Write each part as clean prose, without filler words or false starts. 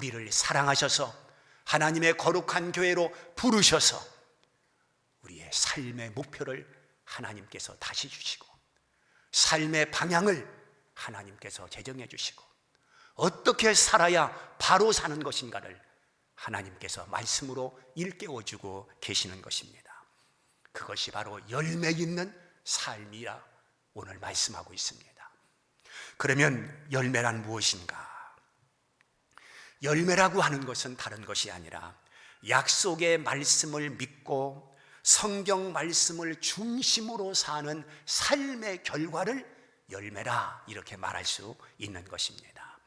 우리를 사랑하셔서 하나님의 거룩한 교회로 부르셔서 우리의 삶의 목표를 하나님께서 다시 주시고 삶의 방향을 하나님께서 제정해 주시고 어떻게 살아야 바로 사는 것인가를 하나님께서 말씀으로 일깨워주고 계시는 것입니다. 그것이 바로 열매 있는 삶이라 오늘 말씀하고 있습니다. 그러면 열매란 무엇인가? 열매라고 하는 것은 다른 것이 아니라 약속의 말씀을 믿고 성경 말씀을 중심으로 사는 삶의 결과를 열매라 이렇게 말할 수 있는 것입니다.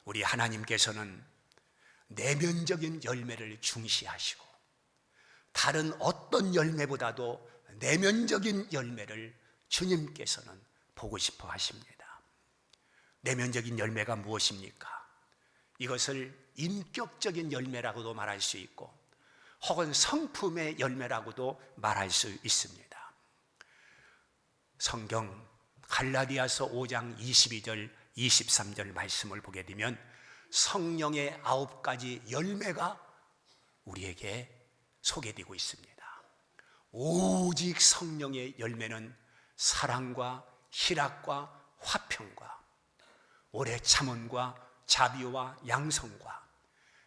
우리 하나님께서는 내면적인 열매를 중시하시고 다른 어떤 열매보다도 내면적인 열매를 주님께서는 보고 싶어 하십니다. 내면적인 열매가 무엇입니까? 이것을 인격적인 열매라고도 말할 수 있고 혹은 성품의 열매라고도 말할 수 있습니다. 성경 갈라디아서 5장 22절 23절 말씀을 보게 되면 성령의 9가지 열매가 우리에게 소개되고 있습니다. 오직 성령의 열매는 사랑과 희락과 화평과 오래 참음과 자비와 양성과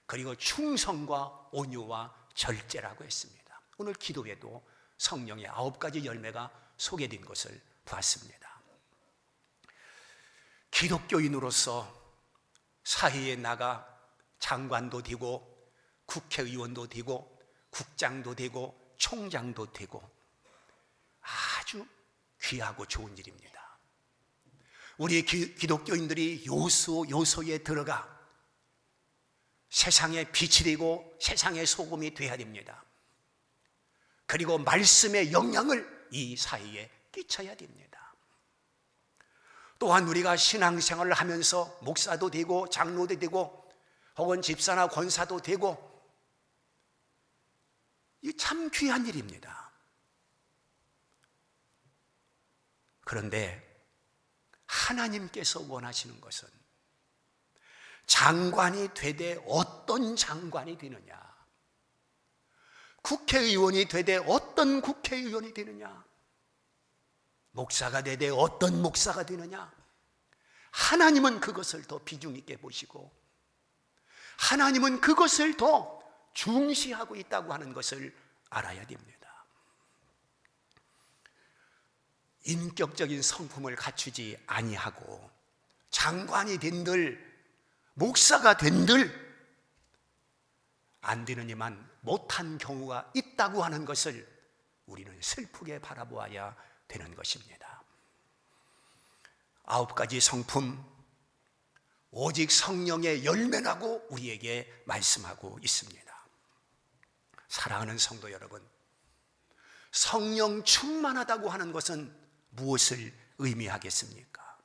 그리고 충성과 온유와 절제라고 했습니다. 오늘 기도에도 성령의 9가지 열매가 소개된 것을 보았습니다. 기독교인으로서 사회에 나가 장관도 되고 국회의원도 되고 국장도 되고 총장도 되고 아주 귀하고 좋은 일입니다. 우리 기독교인들이 요소에 들어가 세상의 빛이 되고 세상의 소금이 되어야 됩니다. 그리고 말씀의 영향을 이 사회에 끼쳐야 됩니다. 또한 우리가 신앙생활을 하면서 목사도 되고 장로도 되고 혹은 집사나 권사도 되고 이 참 귀한 일입니다. 그런데 하나님께서 원하시는 것은 장관이 되되 어떤 장관이 되느냐, 국회의원이 되되 어떤 국회의원이 되느냐, 목사가 되되 어떤 목사가 되느냐, 하나님은 그것을 더 비중 있게 보시고 하나님은 그것을 더 중시하고 있다고 하는 것을 알아야 됩니다. 인격적인 성품을 갖추지 아니하고 장관이 된들 목사가 된들 안 되느니만 못한 경우가 있다고 하는 것을 우리는 슬프게 바라보아야 되는 것입니다. 9가지 성품 오직 성령의 열매라고 우리에게 말씀하고 있습니다. 사랑하는 성도 여러분, 성령 충만하다고 하는 것은 무엇을 의미하겠습니까?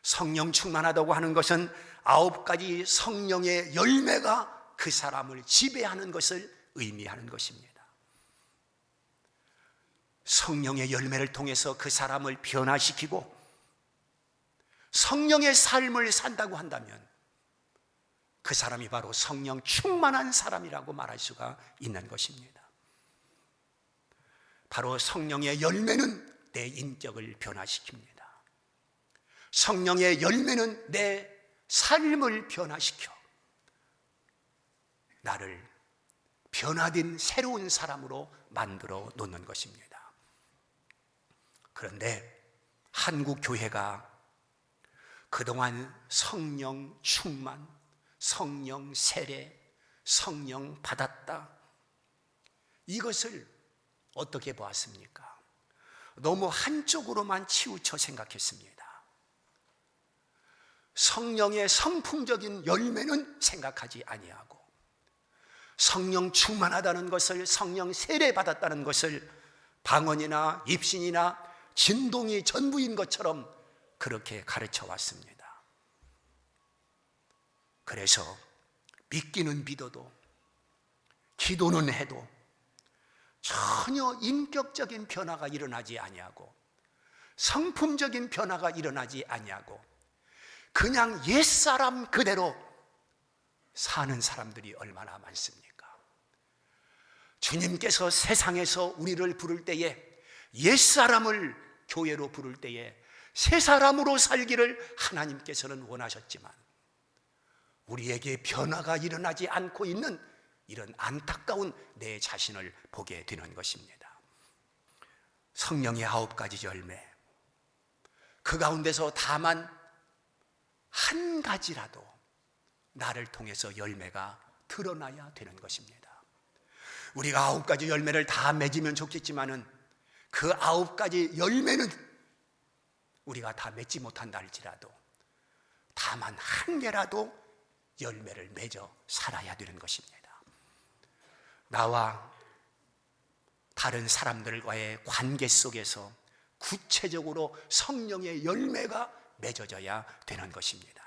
성령 충만하다고 하는 것은 9가지 성령의 열매가 그 사람을 지배하는 것을 의미하는 것입니다. 성령의 열매를 통해서 그 사람을 변화시키고 성령의 삶을 산다고 한다면 그 사람이 바로 성령 충만한 사람이라고 말할 수가 있는 것입니다. 바로 성령의 열매는 내 인격을 변화시킵니다. 성령의 열매는 내 삶을 변화시켜 나를 변화된 새로운 사람으로 만들어 놓는 것입니다. 그런데 한국 교회가 그동안 성령 충만, 성령 세례, 성령 받았다, 이것을 어떻게 보았습니까? 너무 한쪽으로만 치우쳐 생각했습니다. 성령의 성품적인 열매는 생각하지 아니하고 성령 충만하다는 것을, 성령 세례 받았다는 것을 방언이나 입신이나 진동이 전부인 것처럼 그렇게 가르쳐 왔습니다. 그래서 믿기는 믿어도 기도는 해도 전혀 인격적인 변화가 일어나지 아니하고 성품적인 변화가 일어나지 아니하고 그냥 옛사람 그대로 사는 사람들이 얼마나 많습니까? 주님께서 세상에서 우리를 부를 때에, 옛사람을 교회로 부를 때에 새 사람으로 살기를 하나님께서는 원하셨지만 우리에게 변화가 일어나지 않고 있는 이런 안타까운 내 자신을 보게 되는 것입니다. 성령의 9가지 열매, 그 가운데서 다만 한 가지라도 나를 통해서 열매가 드러나야 되는 것입니다. 우리가 9가지 열매를 다 맺으면 좋겠지만은 그 9가지 열매는 우리가 다 맺지 못한다 할지라도 다만 한 개라도 열매를 맺어 살아야 되는 것입니다. 나와 다른 사람들과의 관계 속에서 구체적으로 성령의 열매가 맺어져야 되는 것입니다.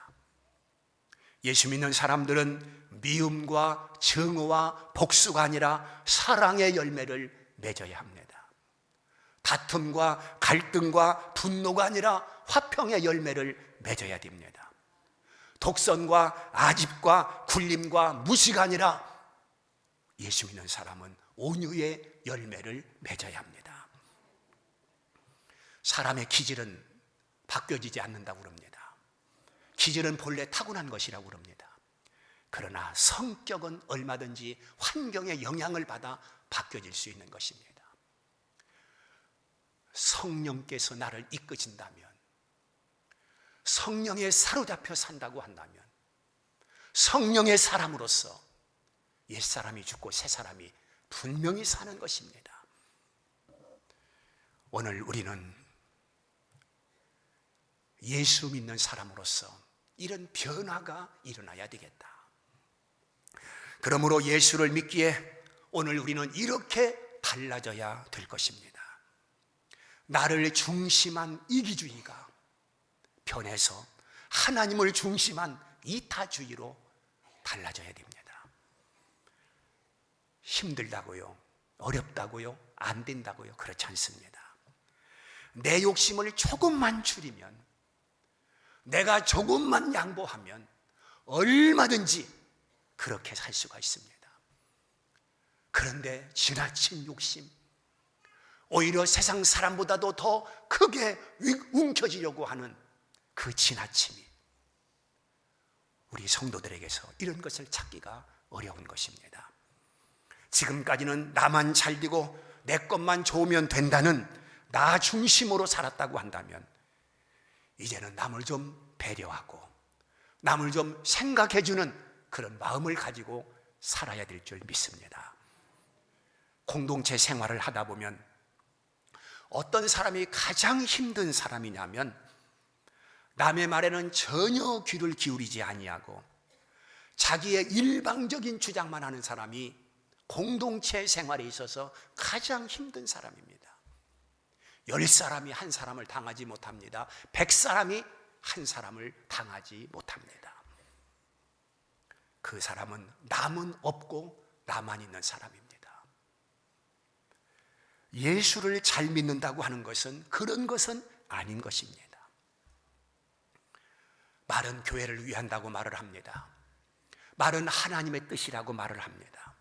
예수 믿는 사람들은 미움과 증오와 복수가 아니라 사랑의 열매를 맺어야 합니다. 다툼과 갈등과 분노가 아니라 화평의 열매를 맺어야 됩니다. 독선과 아집과 굴림과 무시가 아니라 예수 믿는 사람은 온유의 열매를 맺어야 합니다. 사람의 기질은 바뀌어지지 않는다고 그럽니다. 기질은 본래 타고난 것이라고 그럽니다. 그러나 성격은 얼마든지 환경의 영향을 받아 바뀌어질 수 있는 것입니다. 성령께서 나를 이끄신다면, 성령에 사로잡혀 산다고 한다면 성령의 사람으로서 옛사람이 죽고 새사람이 분명히 사는 것입니다. 오늘 우리는 예수 믿는 사람으로서 이런 변화가 일어나야 되겠다. 그러므로 예수를 믿기에 오늘 우리는 이렇게 달라져야 될 것입니다. 나를 중심한 이기주의가 변해서 하나님을 중심한 이타주의로 달라져야 됩니다. 힘들다고요? 어렵다고요? 안 된다고요? 그렇지 않습니다. 내 욕심을 조금만 줄이면, 내가 조금만 양보하면 얼마든지 그렇게 살 수가 있습니다. 그런데 지나친 욕심, 오히려 세상 사람보다도 더 크게 움켜쥐려고 하는 그 지나침이 우리 성도들에게서 이런 것을 찾기가 어려운 것입니다. 지금까지는 나만 잘 되고 내 것만 좋으면 된다는 나 중심으로 살았다고 한다면 이제는 남을 좀 배려하고 남을 좀 생각해주는 그런 마음을 가지고 살아야 될 줄 믿습니다. 공동체 생활을 하다 보면 어떤 사람이 가장 힘든 사람이냐면 남의 말에는 전혀 귀를 기울이지 아니하고 자기의 일방적인 주장만 하는 사람이 공동체 생활에 있어서 가장 힘든 사람입니다. 10사람이 한 사람을 당하지 못합니다. 100사람이 한 사람을 당하지 못합니다. 그 사람은 남은 없고 나만 있는 사람입니다. 예수를 잘 믿는다고 하는 것은 그런 것은 아닌 것입니다. 말은 교회를 위한다고 말을 합니다. 말은 하나님의 뜻이라고 말을 합니다.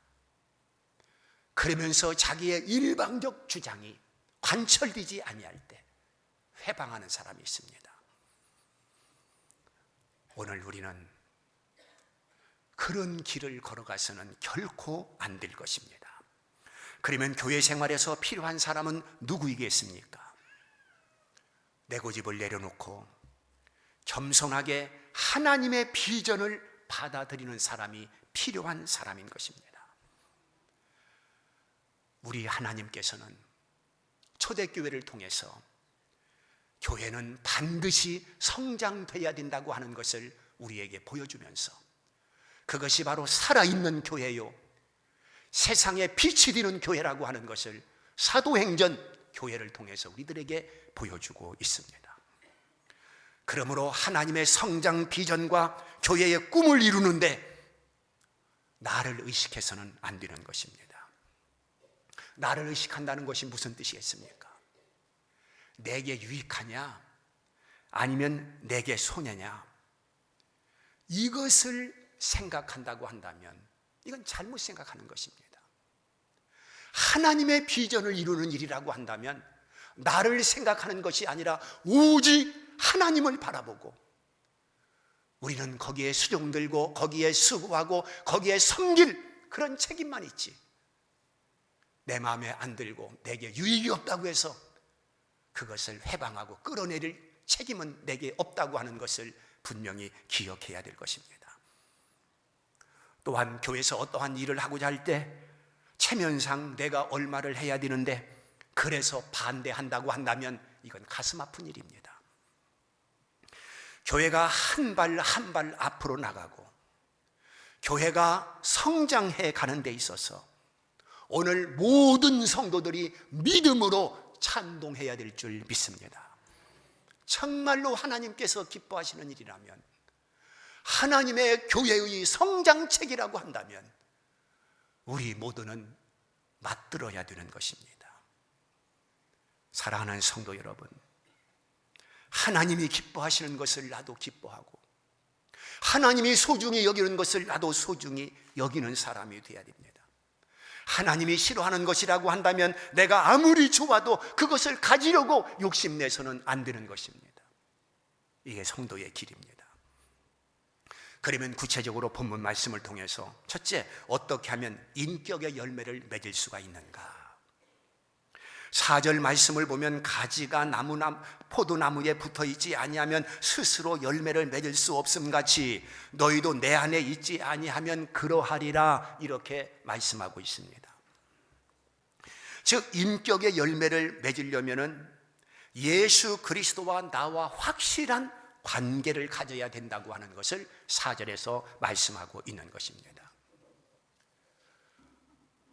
그러면서 자기의 일방적 주장이 관철되지 아니할 때 회방하는 사람이 있습니다. 오늘 우리는 그런 길을 걸어가서는 결코 안 될 것입니다. 그러면 교회 생활에서 필요한 사람은 누구이겠습니까? 내 고집을 내려놓고 겸손하게 하나님의 비전을 받아들이는 사람이 필요한 사람인 것입니다. 우리 하나님께서는 초대교회를 통해서 교회는 반드시 성장돼야 된다고 하는 것을 우리에게 보여주면서 그것이 바로 살아있는 교회요, 세상에 빛이 되는 교회라고 하는 것을 사도행전 교회를 통해서 우리들에게 보여주고 있습니다. 그러므로 하나님의 성장 비전과 교회의 꿈을 이루는데 나를 의식해서는 안 되는 것입니다. 나를 의식한다는 것이 무슨 뜻이겠습니까? 내게 유익하냐 아니면 내게 손해냐, 이것을 생각한다고 한다면 이건 잘못 생각하는 것입니다. 하나님의 비전을 이루는 일이라고 한다면 나를 생각하는 것이 아니라 오직 하나님을 바라보고 우리는 거기에 수종들고 거기에 수고하고 거기에 섬길 그런 책임만 있지, 내 마음에 안 들고 내게 유익이 없다고 해서 그것을 해방하고 끌어내릴 책임은 내게 없다고 하는 것을 분명히 기억해야 될 것입니다. 또한 교회에서 어떠한 일을 하고자 할 때 체면상 내가 얼마를 해야 되는데 그래서 반대한다고 한다면 이건 가슴 아픈 일입니다. 교회가 한 발 한 발 앞으로 나가고 교회가 성장해 가는 데 있어서 오늘 모든 성도들이 믿음으로 찬동해야 될 줄 믿습니다. 정말로 하나님께서 기뻐하시는 일이라면, 하나님의 교회의 성장책이라고 한다면 우리 모두는 맞들어야 되는 것입니다. 사랑하는 성도 여러분, 하나님이 기뻐하시는 것을 나도 기뻐하고 하나님이 소중히 여기는 것을 나도 소중히 여기는 사람이 되어야 됩니다. 하나님이 싫어하는 것이라고 한다면 내가 아무리 좋아도 그것을 가지려고 욕심내서는 안 되는 것입니다. 이게 성도의 길입니다. 그러면 구체적으로 본문 말씀을 통해서 첫째, 어떻게 하면 인격의 열매를 맺을 수가 있는가? 4절 말씀을 보면 가지가 포도나무에 붙어있지 아니하면 스스로 열매를 맺을 수 없음같이 너희도 내 안에 있지 아니하면 그러하리라, 이렇게 말씀하고 있습니다. 즉 인격의 열매를 맺으려면 예수 그리스도와 나와 확실한 관계를 가져야 된다고 하는 것을 4절에서 말씀하고 있는 것입니다.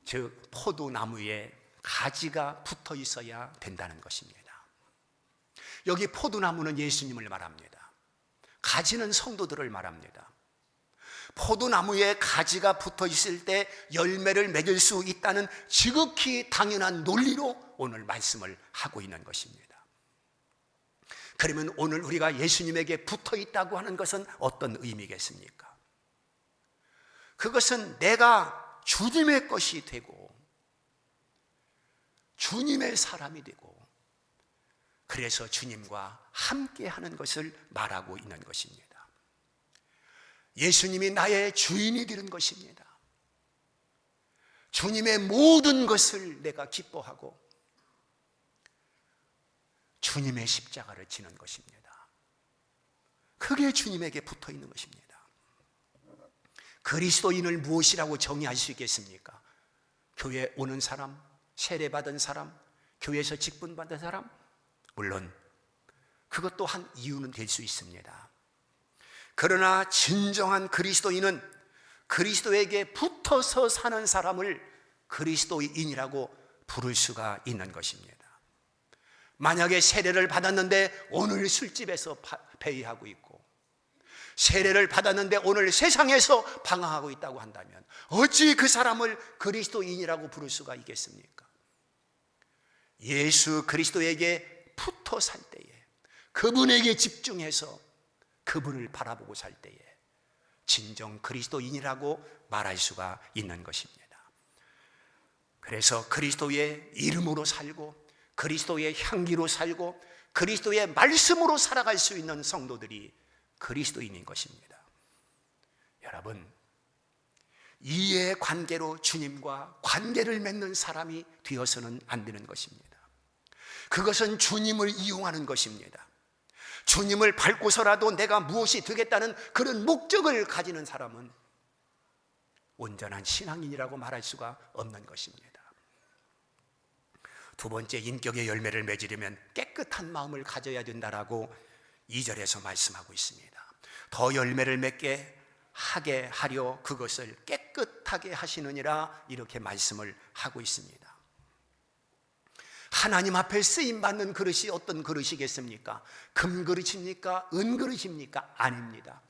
즉 포도나무에 가지가 붙어 있어야 된다는 것입니다. 여기 포도나무는 예수님을 말합니다. 가지는 성도들을 말합니다. 포도나무에 가지가 붙어 있을 때 열매를 맺을 수 있다는 지극히 당연한 논리로 오늘 말씀을 하고 있는 것입니다. 그러면 오늘 우리가 예수님에게 붙어 있다고 하는 것은 어떤 의미겠습니까? 그것은 내가 주님의 것이 되고 주님의 사람이 되고 그래서 주님과 함께 하는 것을 말하고 있는 것입니다. 예수님이 나의 주인이 되는 것입니다. 주님의 모든 것을 내가 기뻐하고 주님의 십자가를 지는 것입니다. 그게 주님에게 붙어 있는 것입니다. 그리스도인을 무엇이라고 정의할 수 있겠습니까? 교회에 오는 사람, 세례받은 사람, 교회에서 직분받은 사람? 물론 그것도 한 이유는 될 수 있습니다. 그러나 진정한 그리스도인은 그리스도에게 붙어서 사는 사람을 그리스도인이라고 부를 수가 있는 것입니다. 만약에 세례를 받았는데 오늘 술집에서 배회하고 있고 세례를 받았는데 오늘 세상에서 방황하고 있다고 한다면 어찌 그 사람을 그리스도인이라고 부를 수가 있겠습니까? 예수 그리스도에게 붙어 살 때에, 그분에게 집중해서 그분을 바라보고 살 때에 진정 그리스도인이라고 말할 수가 있는 것입니다. 그래서 그리스도의 이름으로 살고 그리스도의 향기로 살고 그리스도의 말씀으로 살아갈 수 있는 성도들이 그리스도인인 것입니다. 여러분, 이의 관계로 주님과 관계를 맺는 사람이 되어서는 안 되는 것입니다. 그것은 주님을 이용하는 것입니다. 주님을 밟고서라도 내가 무엇이 되겠다는 그런 목적을 가지는 사람은 온전한 신앙인이라고 말할 수가 없는 것입니다. 두 번째, 인격의 열매를 맺으려면 깨끗한 마음을 가져야 된다라고 2절에서 말씀하고 있습니다. 더 열매를 맺게 하게 하려 그것을 깨끗하게 하시느니라, 이렇게 말씀을 하고 있습니다. 하나님 앞에 쓰임받는 그릇이 어떤 그릇이겠습니까? 금그릇입니까? 은그릇입니까? 아닙니다.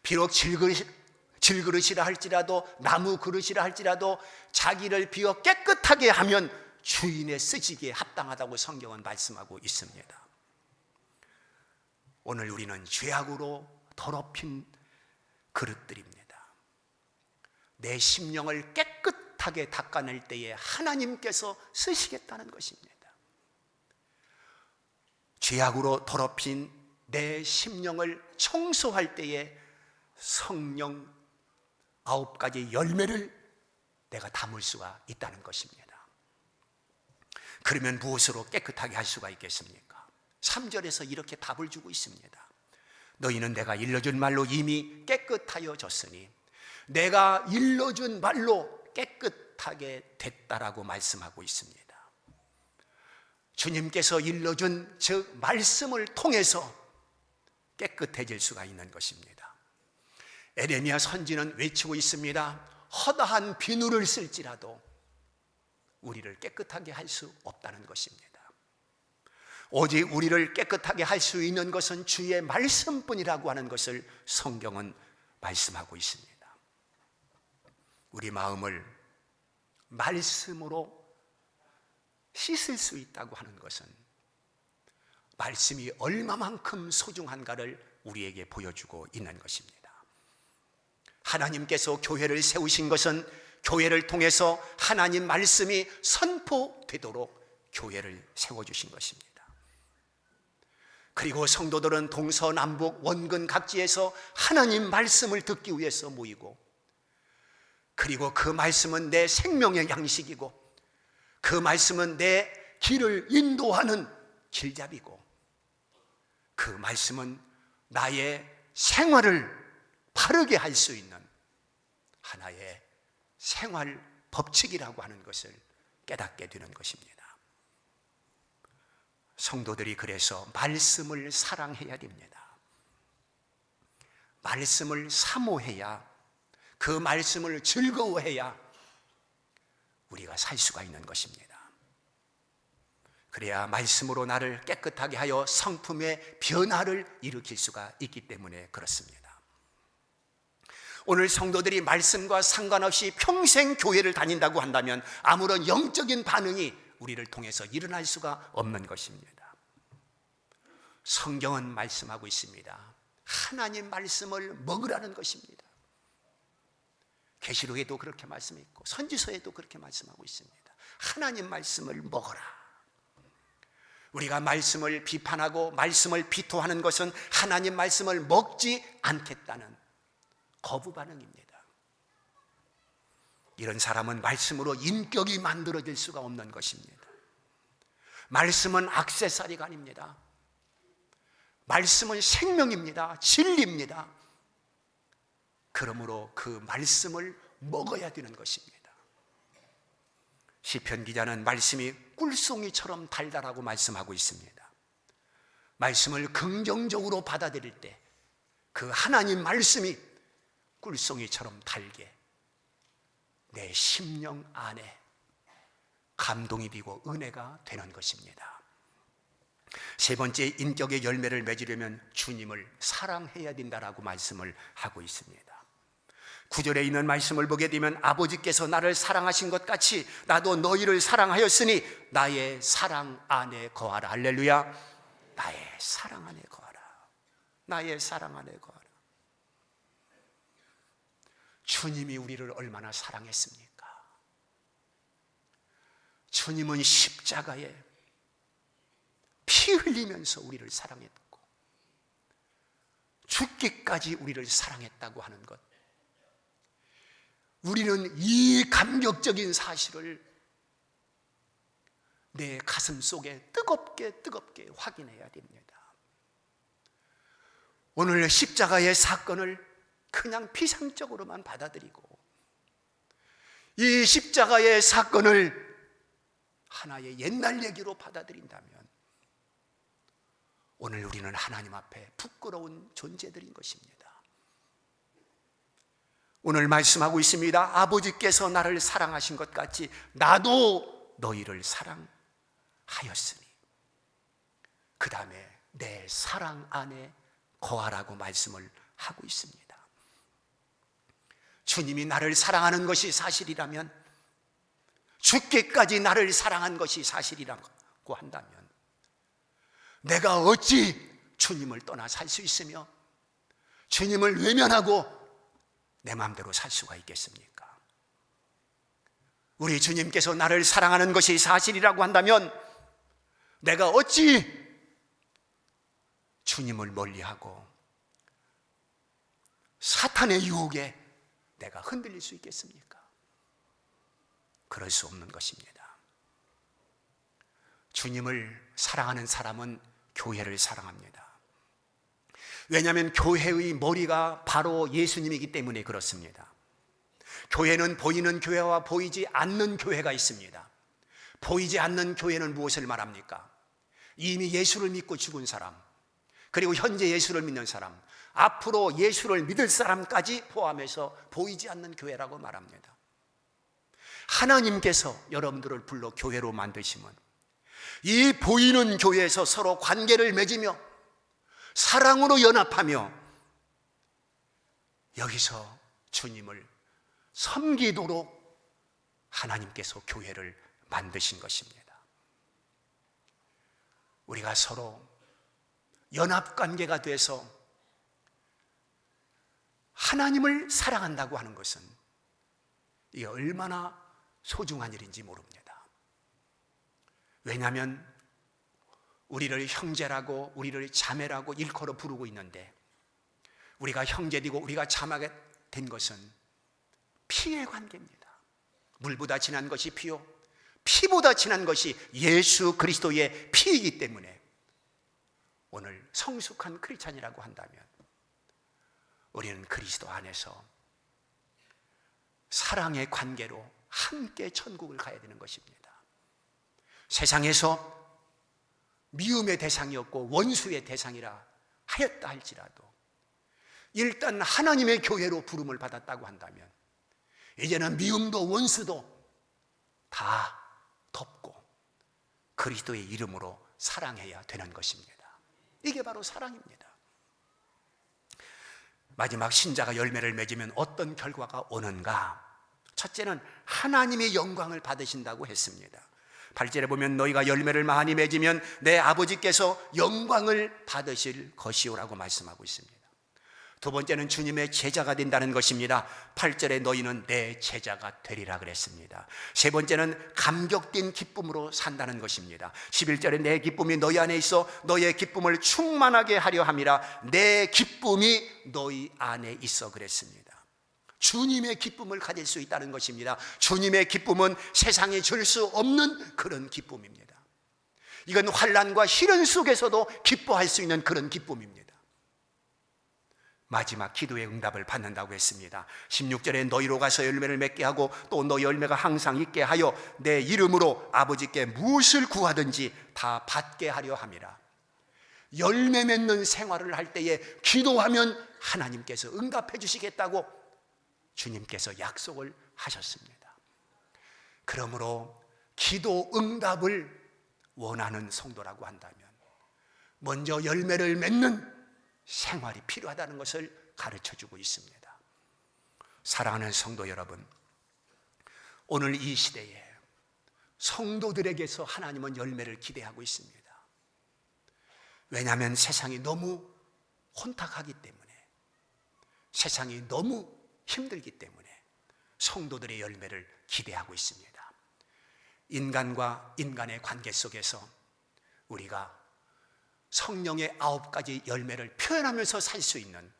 비록 질그릇이라 할지라도 나무 그릇이라 할지라도 자기를 비워 깨끗하게 하면 주인의 쓰시기에 합당하다고 성경은 말씀하고 있습니다. 오늘 우리는 죄악으로 더럽힌 그릇들입니다. 내 심령을 깨끗하게 닦아낼 때에 하나님께서 쓰시겠다는 것입니다. 죄악으로 더럽힌 내 심령을 청소할 때에 성령 9가지 열매를 내가 담을 수가 있다는 것입니다. 그러면 무엇으로 깨끗하게 할 수가 있겠습니까? 3절에서 이렇게 답을 주고 있습니다. 너희는 내가 일러준 말로 이미 깨끗하여 졌으니 내가 일러준 말로 깨끗하게 됐다라고 말씀하고 있습니다. 주님께서 일러준 즉 말씀을 통해서 깨끗해질 수가 있는 것입니다. 에레미야 선지는 외치고 있습니다. 허다한 비누를 쓸지라도 우리를 깨끗하게 할 수 없다는 것입니다. 오직 우리를 깨끗하게 할 수 있는 것은 주의 말씀뿐이라고 하는 것을 성경은 말씀하고 있습니다. 우리 마음을 말씀으로 씻을 수 있다고 하는 것은 말씀이 얼마만큼 소중한가를 우리에게 보여주고 있는 것입니다. 하나님께서 교회를 세우신 것은 교회를 통해서 하나님 말씀이 선포되도록 교회를 세워주신 것입니다. 그리고 성도들은 동서남북 원근 각지에서 하나님 말씀을 듣기 위해서 모이고, 그리고 그 말씀은 내 생명의 양식이고, 그 말씀은 내 길을 인도하는 길잡이고, 그 말씀은 나의 생활을 바르게 할 수 있는 하나의 생활 법칙이라고 하는 것을 깨닫게 되는 것입니다. 성도들이 그래서 말씀을 사랑해야 됩니다. 말씀을 사모해야, 그 말씀을 즐거워해야 우리가 살 수가 있는 것입니다. 그래야 말씀으로 나를 깨끗하게 하여 성품의 변화를 일으킬 수가 있기 때문에 그렇습니다. 오늘 성도들이 말씀과 상관없이 평생 교회를 다닌다고 한다면 아무런 영적인 반응이 우리를 통해서 일어날 수가 없는 것입니다. 성경은 말씀하고 있습니다. 하나님 말씀을 먹으라는 것입니다. 계시록에도 그렇게 말씀했고 선지서에도 그렇게 말씀하고 있습니다. 하나님 말씀을 먹어라. 우리가 말씀을 비판하고 말씀을 비토하는 것은 하나님 말씀을 먹지 않겠다는 거부 반응입니다. 이런 사람은 말씀으로 인격이 만들어질 수가 없는 것입니다. 말씀은 액세서리가 아닙니다. 말씀은 생명입니다. 진리입니다. 그러므로 그 말씀을 먹어야 되는 것입니다. 시편 기자는 말씀이 꿀송이처럼 달달하고 말씀하고 있습니다. 말씀을 긍정적으로 받아들일 때 그 하나님 말씀이 꿀송이처럼 달게 내 심령 안에 감동이 되고 은혜가 되는 것입니다. 세 번째, 인격의 열매를 맺으려면 주님을 사랑해야 된다라고 말씀을 하고 있습니다. 9절에 있는 말씀을 보게 되면 아버지께서 나를 사랑하신 것 같이 나도 너희를 사랑하였으니 나의 사랑 안에 거하라. 할렐루야. 나의 사랑 안에 거하라. 나의 사랑 안에 거하라. 주님이 우리를 얼마나 사랑했습니까? 주님은 십자가에 피 흘리면서 우리를 사랑했고 죽기까지 우리를 사랑했다고 하는 것, 우리는 이 감격적인 사실을 내 가슴 속에 뜨겁게 확인해야 됩니다. 오늘 십자가의 사건을 그냥 피상적으로만 받아들이고 이 십자가의 사건을 하나의 옛날 얘기로 받아들인다면 오늘 우리는 하나님 앞에 부끄러운 존재들인 것입니다. 오늘 말씀하고 있습니다. 아버지께서 나를 사랑하신 것 같이 나도 너희를 사랑하였으니 그 다음에 내 사랑 안에 거하라고 말씀을 하고 있습니다. 주님이 나를 사랑하는 것이 사실이라면, 죽기까지 나를 사랑한 것이 사실이라고 한다면 내가 어찌 주님을 떠나 살 수 있으며 주님을 외면하고 내 마음대로 살 수가 있겠습니까? 우리 주님께서 나를 사랑하는 것이 사실이라고 한다면 내가 어찌 주님을 멀리하고 사탄의 유혹에 내가 흔들릴 수 있겠습니까? 그럴 수 없는 것입니다. 주님을 사랑하는 사람은 교회를 사랑합니다. 왜냐하면 교회의 머리가 바로 예수님이기 때문에 그렇습니다. 교회는 보이는 교회와 보이지 않는 교회가 있습니다. 보이지 않는 교회는 무엇을 말합니까? 이미 예수를 믿고 죽은 사람, 그리고 현재 예수를 믿는 사람, 앞으로 예수를 믿을 사람까지 포함해서 보이지 않는 교회라고 말합니다. 하나님께서 여러분들을 불러 교회로 만드시면 이 보이는 교회에서 서로 관계를 맺으며 사랑으로 연합하며 여기서 주님을 섬기도록 하나님께서 교회를 만드신 것입니다. 우리가 서로 연합관계가 돼서 하나님을 사랑한다고 하는 것은 이게 얼마나 소중한 일인지 모릅니다. 왜냐하면 우리를 형제라고 우리를 자매라고 일컬어 부르고 있는데 우리가 형제되고 우리가 자매가 된 것은 피의 관계입니다. 물보다 진한 것이 피요 피보다 진한 것이 예수 그리스도의 피이기 때문에 오늘 성숙한 크리스찬이라고 한다면 우리는 그리스도 안에서 사랑의 관계로 함께 천국을 가야 되는 것입니다. 세상에서 미움의 대상이었고 원수의 대상이라 하였다 할지라도 일단 하나님의 교회로 부름을 받았다고 한다면 이제는 미움도 원수도 다 덮고 그리스도의 이름으로 사랑해야 되는 것입니다. 이게 바로 사랑입니다. 마지막 신자가 열매를 맺으면 어떤 결과가 오는가? 첫째는 하나님의 영광을 받으신다고 했습니다. 8절에 보면 너희가 열매를 많이 맺으면 내 아버지께서 영광을 받으실 것이오라고 말씀하고 있습니다. 두 번째는 주님의 제자가 된다는 것입니다. 8절에 너희는 내 제자가 되리라 그랬습니다. 세 번째는 감격된 기쁨으로 산다는 것입니다. 11절에 내 기쁨이 너희 안에 있어 너희의 기쁨을 충만하게 하려 함이라. 내 기쁨이 너희 안에 있어 그랬습니다. 주님의 기쁨을 가질 수 있다는 것입니다. 주님의 기쁨은 세상에 줄 수 없는 그런 기쁨입니다. 이건 환난과 시련 속에서도 기뻐할 수 있는 그런 기쁨입니다. 마지막 기도의 응답을 받는다고 했습니다. 16절에 너희로 가서 열매를 맺게 하고 또 너희 열매가 항상 있게 하여 내 이름으로 아버지께 무엇을 구하든지 다 받게 하려 함이라. 열매 맺는 생활을 할 때에 기도하면 하나님께서 응답해 주시겠다고 주님께서 약속을 하셨습니다. 그러므로 기도 응답을 원하는 성도라고 한다면 먼저 열매를 맺는 생활이 필요하다는 것을 가르쳐주고 있습니다. 사랑하는 성도 여러분, 오늘 이 시대에 성도들에게서 하나님은 열매를 기대하고 있습니다. 왜냐하면 세상이 너무 혼탁하기 때문에, 세상이 너무 힘들기 때문에 성도들의 열매를 기대하고 있습니다. 인간과 인간의 관계 속에서 우리가 성령의 9가지 열매를 표현하면서 살 수 있는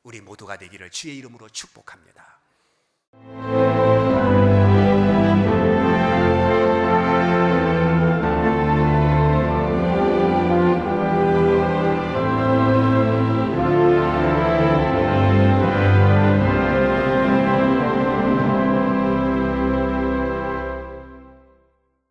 우리 모두가 되기를 주의 이름으로 축복합니다.